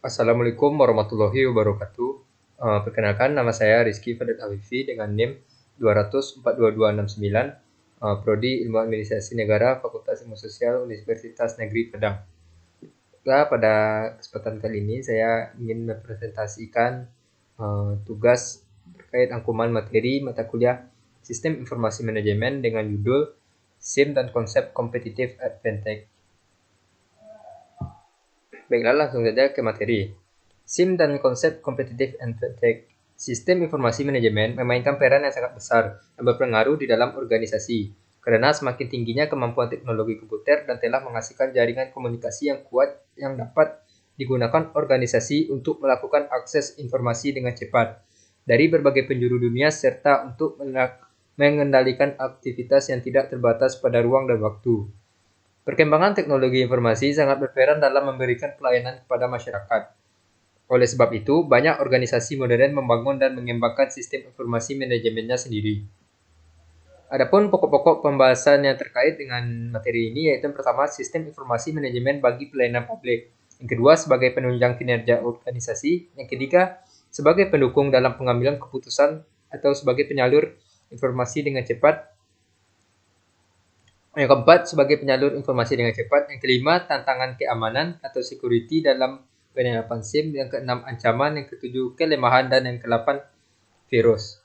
Assalamualaikum warahmatullahi wabarakatuh. Perkenalkan, nama saya Rizky Farid Afifi dengan NIM 200422269, Prodi Ilmu Administrasi Negara, Fakultas Ilmu Sosial, Universitas Negeri Padang. Pada kesempatan kali ini saya ingin mempresentasikan tugas terkait rangkuman materi mata kuliah Sistem Informasi Manajemen dengan judul SIM dan Konsep Competitive Advantage. Baiklah, langsung saja ke materi. SIM dan konsep competitive advantage. Sistem informasi manajemen memainkan peran yang sangat besar dan berpengaruh di dalam organisasi, karena semakin tingginya kemampuan teknologi komputer dan telah menghasilkan jaringan komunikasi yang kuat yang dapat digunakan organisasi untuk melakukan akses informasi dengan cepat dari berbagai penjuru dunia serta untuk mengendalikan aktivitas yang tidak terbatas pada ruang dan waktu. Perkembangan teknologi informasi sangat berperan dalam memberikan pelayanan kepada masyarakat. Oleh sebab itu, banyak organisasi modern membangun dan mengembangkan sistem informasi manajemennya sendiri. Adapun pokok-pokok pembahasan yang terkait dengan materi ini yaitu yang pertama, sistem informasi manajemen bagi pelayanan publik. Yang kedua, sebagai penunjang kinerja organisasi. Yang ketiga, sebagai pendukung dalam pengambilan keputusan atau sebagai penyalur informasi dengan cepat. Yang keempat, sebagai penyalur informasi dengan cepat. Yang kelima, tantangan keamanan atau security dalam penyerapan SIM. Yang keenam, ancaman. Yang ketujuh, kelemahan. Dan yang kedelapan, virus.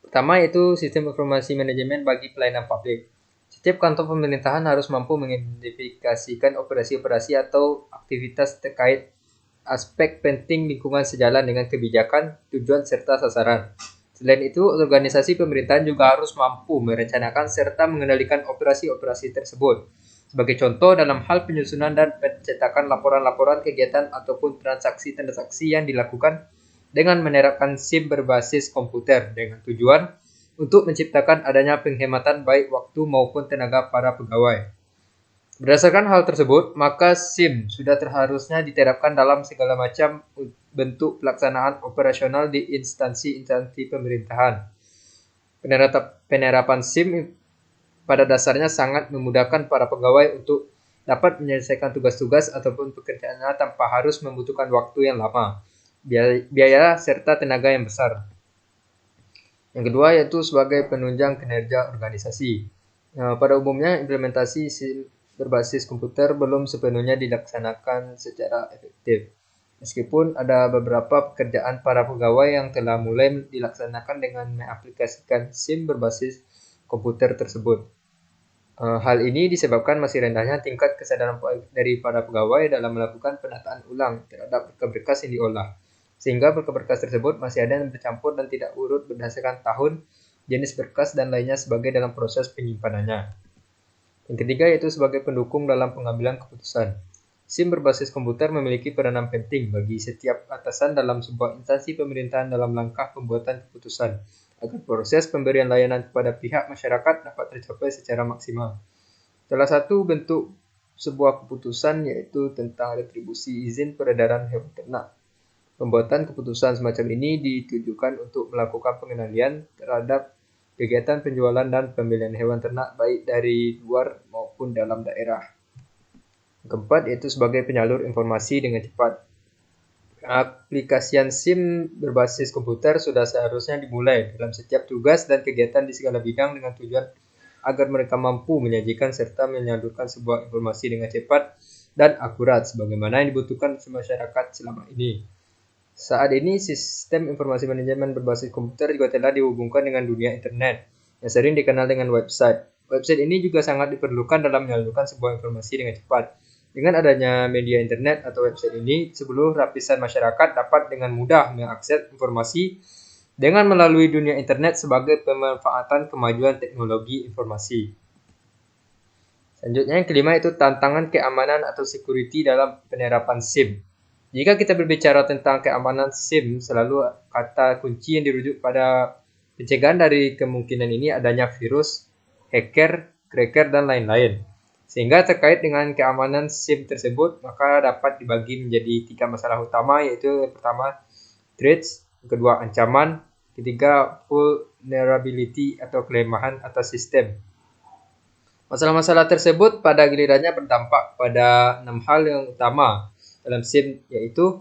Pertama yaitu sistem informasi manajemen bagi pelayanan publik. Setiap kantor pemerintahan harus mampu mengidentifikasikan operasi-operasi atau aktivitas terkait aspek penting lingkungan sejalan dengan kebijakan, tujuan, serta sasaran. Selain itu, organisasi pemerintahan juga harus mampu merencanakan serta mengendalikan operasi-operasi tersebut. Sebagai contoh, dalam hal penyusunan dan pencetakan laporan-laporan kegiatan ataupun transaksi-transaksi yang dilakukan dengan menerapkan SIM berbasis komputer dengan tujuan untuk menciptakan adanya penghematan baik waktu maupun tenaga para pegawai. Berdasarkan hal tersebut, maka SIM sudah harusnya diterapkan dalam segala macam bentuk pelaksanaan operasional di instansi-instansi pemerintahan. Penerapan SIM pada dasarnya sangat memudahkan para pegawai untuk dapat menyelesaikan tugas-tugas ataupun pekerjaannya tanpa harus membutuhkan waktu yang lama, biaya serta tenaga yang besar. Yang kedua yaitu sebagai penunjang kinerja organisasi. Pada umumnya implementasi SIM berbasis komputer belum sepenuhnya dilaksanakan secara efektif. Meskipun ada beberapa pekerjaan para pegawai yang telah mulai dilaksanakan dengan mengaplikasikan SIM berbasis komputer tersebut. Hal ini disebabkan masih rendahnya tingkat kesadaran dari para pegawai dalam melakukan penataan ulang terhadap berkas yang diolah, sehingga berkas tersebut masih ada yang bercampur dan tidak urut berdasarkan tahun, jenis berkas, dan lainnya sebagai dalam proses penyimpanannya. Yang ketiga yaitu sebagai pendukung dalam pengambilan keputusan. SIM berbasis komputer memiliki peranan penting bagi setiap atasan dalam sebuah instansi pemerintahan dalam langkah pembuatan keputusan, agar proses pemberian layanan kepada pihak masyarakat dapat tercapai secara maksimal. Salah satu bentuk sebuah keputusan yaitu tentang retribusi izin peredaran hewan ternak. Pembuatan keputusan semacam ini ditujukan untuk melakukan pengendalian terhadap kegiatan penjualan dan pembelian hewan ternak baik dari luar maupun dalam daerah. Keempat yaitu sebagai penyalur informasi dengan cepat. Aplikasian SIM berbasis komputer sudah seharusnya dimulai dalam setiap tugas dan kegiatan di segala bidang dengan tujuan agar mereka mampu menyajikan serta menyalurkan sebuah informasi dengan cepat dan akurat sebagaimana yang dibutuhkan masyarakat selama ini. Saat ini, sistem informasi manajemen berbasis komputer juga telah dihubungkan dengan dunia internet, yang sering dikenal dengan website. Website ini juga sangat diperlukan dalam menyalurkan sebuah informasi dengan cepat. Dengan adanya media internet atau website ini, seluruh lapisan masyarakat dapat dengan mudah mengakses informasi dengan melalui dunia internet sebagai pemanfaatan kemajuan teknologi informasi. Selanjutnya yang kelima itu tantangan keamanan atau security dalam penerapan SIM. Jika kita berbicara tentang keamanan SIM, selalu kata kunci yang dirujuk pada pencegahan dari kemungkinan ini adanya virus, hacker, cracker, dan lain-lain. Sehingga terkait dengan keamanan SIM tersebut, maka dapat dibagi menjadi 3 masalah utama, yaitu yang pertama, threats, yang kedua, ancaman, ketiga, vulnerability atau kelemahan atas sistem. Masalah-masalah tersebut pada gilirannya berdampak pada 6 hal yang utama dalam SIM, yaitu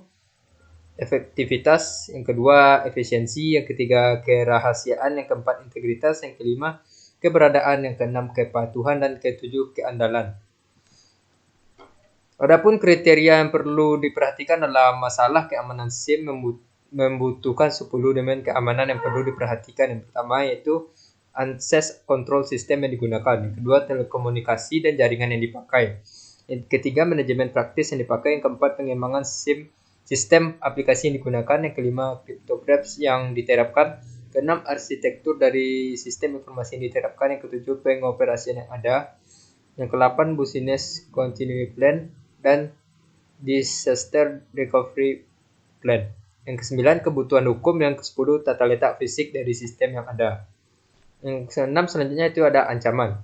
efektivitas, yang kedua efisiensi, yang ketiga kerahasiaan, yang keempat integritas, yang kelima keberadaan, yang keenam kepatuhan, dan ketujuh keandalan. Adapun kriteria yang perlu diperhatikan dalam masalah keamanan SIM membutuhkan 10 domain keamanan yang perlu diperhatikan. Yang pertama yaitu access control system yang digunakan. Yang kedua telekomunikasi dan jaringan yang dipakai. Yang ketiga manajemen praktis yang dipakai. Yang keempat pengembangan SIM sistem aplikasi yang digunakan. Yang kelima cryptograph yang diterapkan. Keenam arsitektur dari sistem informasi yang diterapkan. Yang ketujuh pengoperasian yang ada. Yang ke-8 business continuity plan dan disaster recovery plan. Yang ke-9 kebutuhan hukum, yang ke-10 tata letak fisik dari sistem yang ada. Yang ke-6 selanjutnya itu ada ancaman.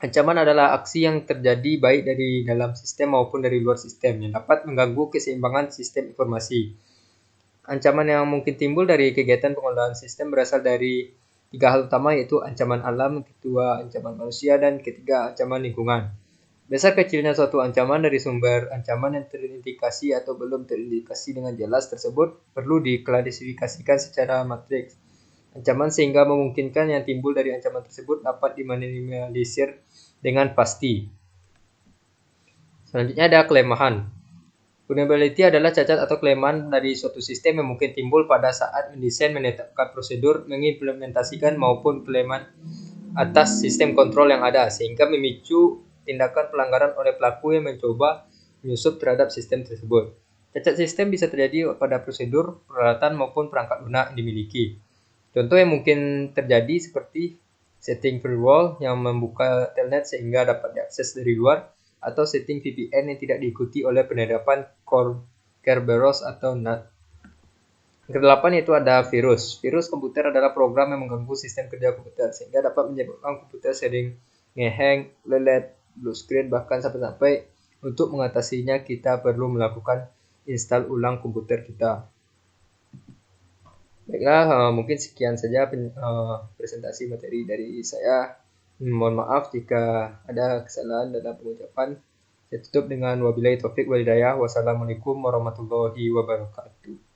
Ancaman adalah aksi yang terjadi baik dari dalam sistem maupun dari luar sistem yang dapat mengganggu keseimbangan sistem informasi. Ancaman yang mungkin timbul dari kegiatan pengelolaan sistem berasal dari 3 hal utama, yaitu ancaman alam, kedua ancaman manusia, dan ketiga ancaman lingkungan. Besar kecilnya suatu ancaman dari sumber ancaman yang terindikasi atau belum terindikasi dengan jelas tersebut perlu diklasifikasikan secara matriks ancaman sehingga memungkinkan yang timbul dari ancaman tersebut dapat diminimalisir dengan pasti. Selanjutnya ada kelemahan. Vulnerability adalah cacat atau kelemahan dari suatu sistem yang mungkin timbul pada saat mendesain, menetapkan prosedur, mengimplementasikan maupun kelemahan atas sistem kontrol yang ada sehingga memicu tindakan pelanggaran oleh pelaku yang mencoba menyusup terhadap sistem tersebut. Cacat sistem bisa terjadi pada prosedur, peralatan maupun perangkat lunak yang dimiliki. Contoh yang mungkin terjadi seperti setting firewall yang membuka telnet sehingga dapat diakses dari luar, atau setting VPN yang tidak diikuti oleh penerapan Kerberos atau NAT. Yang ke-8 yaitu ada virus. Virus komputer adalah program yang mengganggu sistem kerja komputer sehingga dapat menyebabkan komputer sering ngehang, lelet, blue screen, bahkan sampai-sampai untuk mengatasinya kita perlu melakukan install ulang komputer kita. Baiklah, mungkin sekian saja presentasi materi dari saya. Mohon maaf jika ada kesalahan dalam pengucapan. Saya tutup dengan wabillahi taufik wal hidayah. Wassalamualaikum warahmatullahi wabarakatuh.